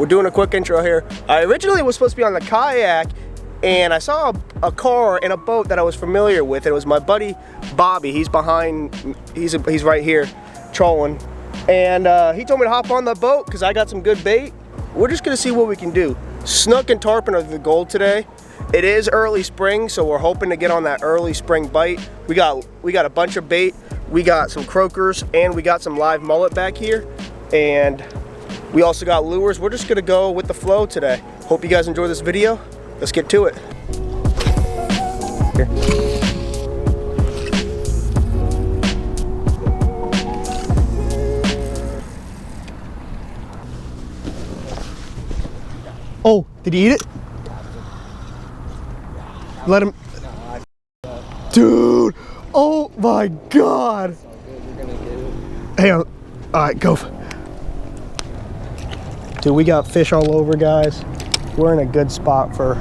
doing a quick intro here. I originally was supposed to be on the kayak, and I saw a car and a boat that I was familiar with. It was my buddy Bobby. He's behind, he's right here trolling. And he told me to hop on the boat because I got some good bait. We're just gonna see what we can do. Snook and tarpon are the goal today. It is early spring, so we're hoping to get on that early spring bite. We got a bunch of bait. We got some croakers and we got some live mullet back here. And we also got lures. We're just gonna go with the flow today. Hope you guys enjoy this video. Let's get to it. Here. Oh, did he eat it? Let him. Dude, oh my God. Hang on. All right, go. Dude, we got fish all over, guys. We're in a good spot for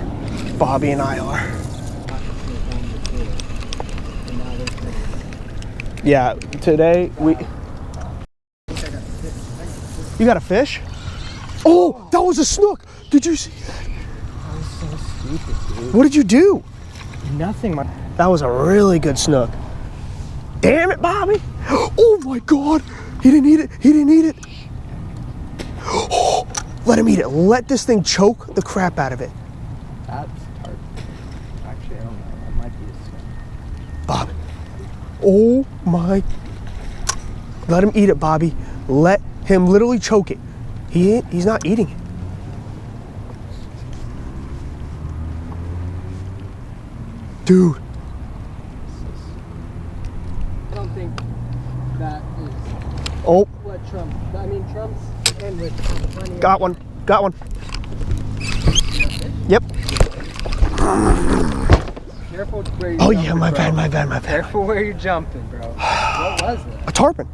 Bobby and I are. Yeah, today we... You got a fish? Oh, that was a snook. Did you see that? That was so stupid, dude. What did you do? Nothing. That was a really good snook. Damn it, Bobby. Oh my God. He didn't eat it. He didn't eat it. Oh, let him eat it. Let this thing choke the crap out of it. That's tarpon. Actually, I don't know. That might be a snook. Bob. Oh my. Let him eat it, Bobby. Let him literally choke it. He's not eating it. Dude. I don't think that is what Trump, I mean Trump's and with plenty. Got one. Got one. Yep. Careful where you're Oh jumping, yeah, my bro. bad. Careful where you're jumping, bro. What was it? A tarpon.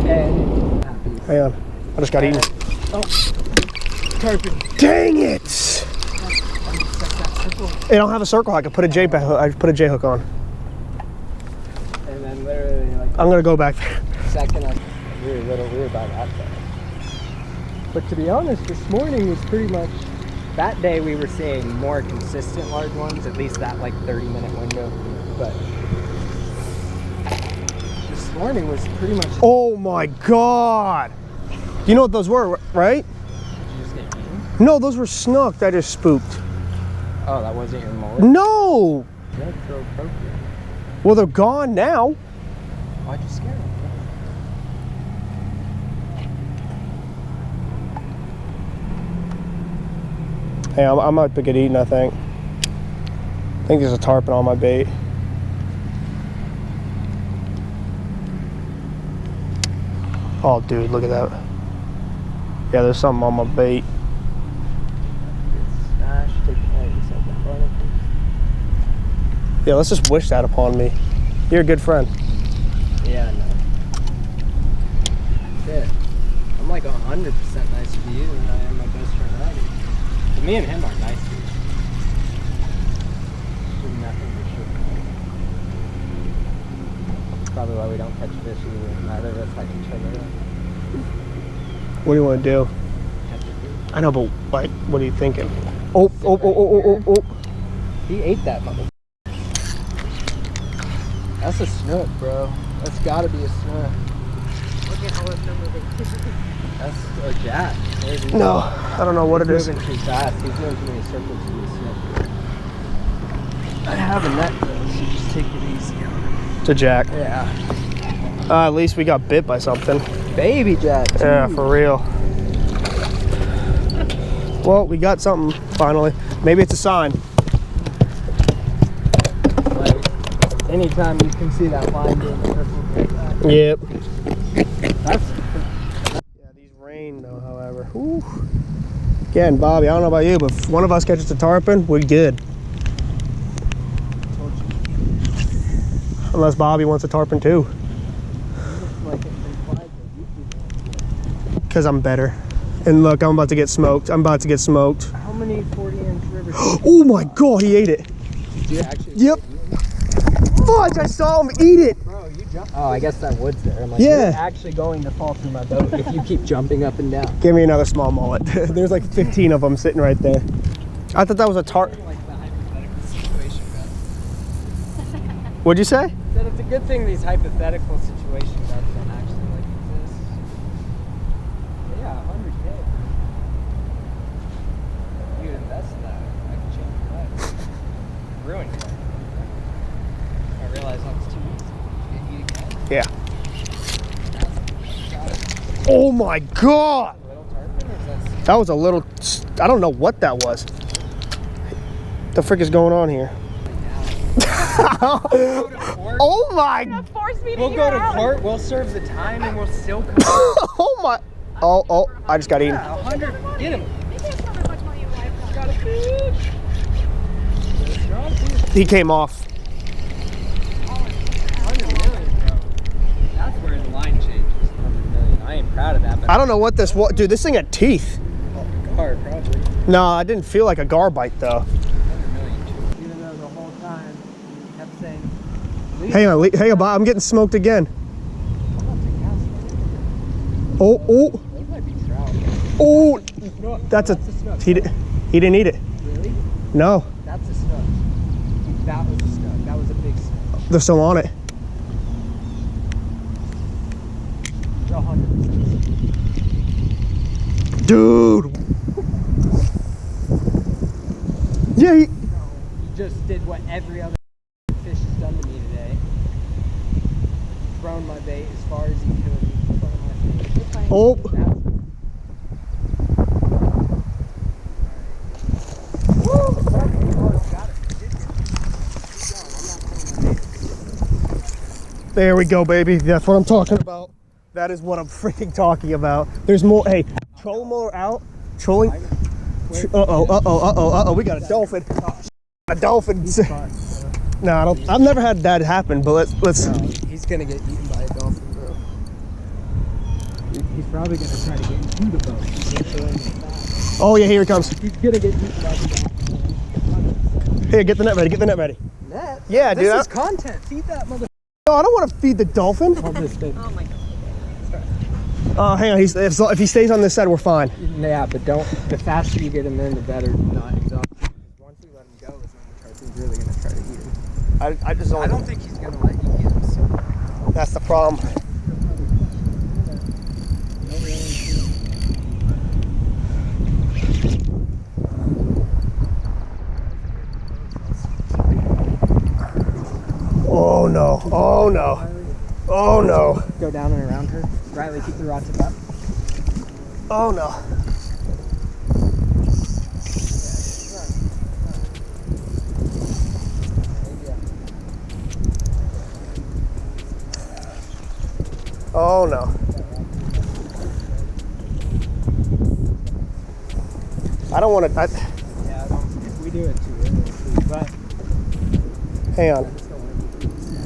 And Hang on. I just got eaten. oh, tarpon. Dang it! I don't have a circle. I could put a J hook on. And then literally like I'm gonna go back there. second we were a little weird about that though. But to be honest, this morning was pretty much that day we were seeing more consistent large ones, at least that like 30-minute window. But this morning was pretty much. Oh my God! You know what those were, right? Did you just get eaten? No, those were snook that just spooked. Oh, that wasn't your mullet? No! You had to throw a croaker. Well, they're gone now. Why'd you scare them? Hey, I might get eaten, I think. I think there's a tarpon on my bait. Oh, dude, look at that. Yeah, there's something on my bait. Smash, take the bite, Yeah, let's just wish that upon me. You're a good friend. yeah, no. Yeah. I'm like 100% nice to you, and I am my best friend Roddy. But me and him are nice to each other. Do nothing for sure. That's probably why we don't catch fish either. Neither of us like each other. What do you want to do? Catch a fish. I know, but like, what are you thinking? Oh. He ate that mother. That's a snook, bro. That's gotta be a snook. Look at all his numbers. That's a jack. Maybe. No, I don't know what it is. He's moving too fast. He's moving too many circles to be a snook. I have a net though, so just take it easy on him. It's a jack. Yeah. At least we got bit by something. Baby jack. Too. Yeah, for real. Well, we got something finally. Maybe it's a sign. Like, anytime you can see that line being purple. Yep. That's. Yeah, these rain though, however. Whew. Again, Bobby, I don't know about you, but if one of us catches a tarpon, we're good. Unless Bobby wants a tarpon too. Because I'm better. And look, I'm about to get smoked. I'm about to get smoked. How many 40-inch rivers? Oh my God, he ate it. Did you actually? Yep. Fudge, I saw him eat it. Bro, you Oh, I guess that wood's there. I'm like, Yeah. you're actually going to fall through my boat if you keep jumping up and down. Give me another small mullet. There's like 15 of them sitting right there. I thought that was a tarp. Like the hypothetical situation, What'd you say? That it's a good thing these hypothetical situation guns don't actually like exist. Yeah, 100K. You'd invest in that. I could change your life. Ruin your life. I realize that was too easy. Yeah. Oh my God! Little tarpon, or is that That was a little, I don't know what that was. The frick is going on here? Oh my! Force me to We'll get go to out. court, we'll serve the time, and we'll still come. Oh my! Oh! I just got eaten. Yeah, 100. Get him. You can't tell me how much money your wife got. Got a fish. Strong fish. He came off. 100 million, bro. That's where the line changes. 100 million. I ain't proud of that, but I don't know what this was. Dude, this thing had teeth. hard, probably. No, I didn't feel like a gar bite though. 100 million. Even though the whole time you kept saying, Hang on, I'm getting smoked again. Oh! those might be trout. Oh! Snook. That's a. a snook. He didn't eat it. Really? No, That's a snook. That was a snook. That was a big snook. they're still on it. They're 100%. Dude. Yeah. He just did what every other fish has done to me today. Thrown my bait as far as he could in front of my face. Oh. There we go, baby. That's what I'm talking about. That is what I'm freaking talking about. There's more. Hey, trolling motor out. Trolling. Uh-oh. We got a dolphin. A dolphin. No, I don't. I've never had that happen, but let's. No, he's gonna get eaten by a dolphin, bro. He's probably gonna try to get into the boat. Oh yeah, here he comes. He's gonna get eaten by the dolphin. Here, get the net ready. Get the net ready. Net? Yeah, dude. This is content. Feed that mother. No, I don't want to feed the dolphin. On this thing. Oh my God. Hang on. If he stays on this side, we're fine. Yeah, but don't. The faster you get him in, the better. Not exhaust. Once we let him go, is when the tarpon's really gonna try to eat him. I just don't. I don't think he's gonna let you get him. So. That's the problem. Oh no! Oh no! Oh no! Go down and around her. Riley, keep the rod tip up. Oh no! Oh no! I don't want to. Yeah, if we do it too early, but Hang on.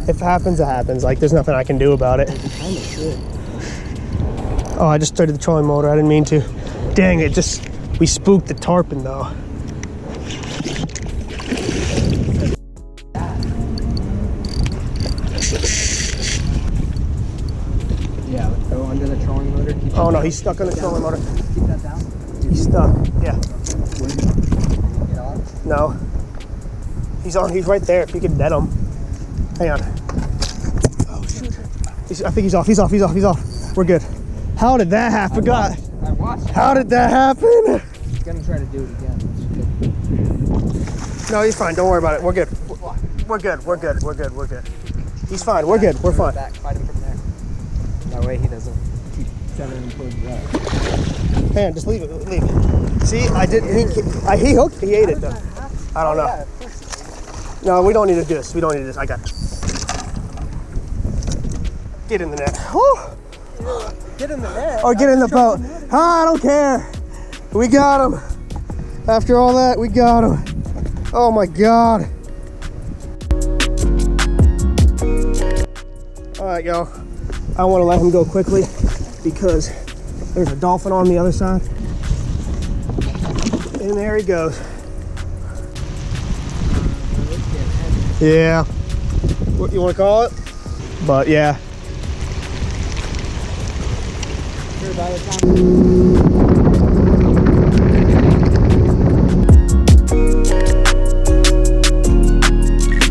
If it happens, it happens. Like, there's nothing I can do about it. we kind of should. Oh, I just started the trolling motor. I didn't mean to. Dang it! We spooked the tarpon though. Yeah, let's go under the trolling motor. Keep Oh that no, down. he's stuck on the Keep trolling motor. Keep that down. He's stuck. Yeah. Get on. No. He's on. He's right there. If you can net him. Hang on. Oh shoot. I think he's off. He's off. We're good. How did that happen? Forgot. I watched. How did that happen? He's gonna try to do it again. No, he's fine. Don't worry about it. We're good. We're good. He's fine. We're good. We're fine. Back, fight him from there. That way he doesn't keep sending him towards the Hang on, just leave it. See, I did. He hooked. He ate it though. I don't know. No, we don't need to do this. I got it. Get in the net. Whew. Get in the net. Or get in the boat. I don't care. We got him. After all that, we got him. Oh my God. All right, y'all. I want to let him go quickly because there's a dolphin on the other side. And there he goes. Yeah. What you want to call it? But yeah. Sure, by the time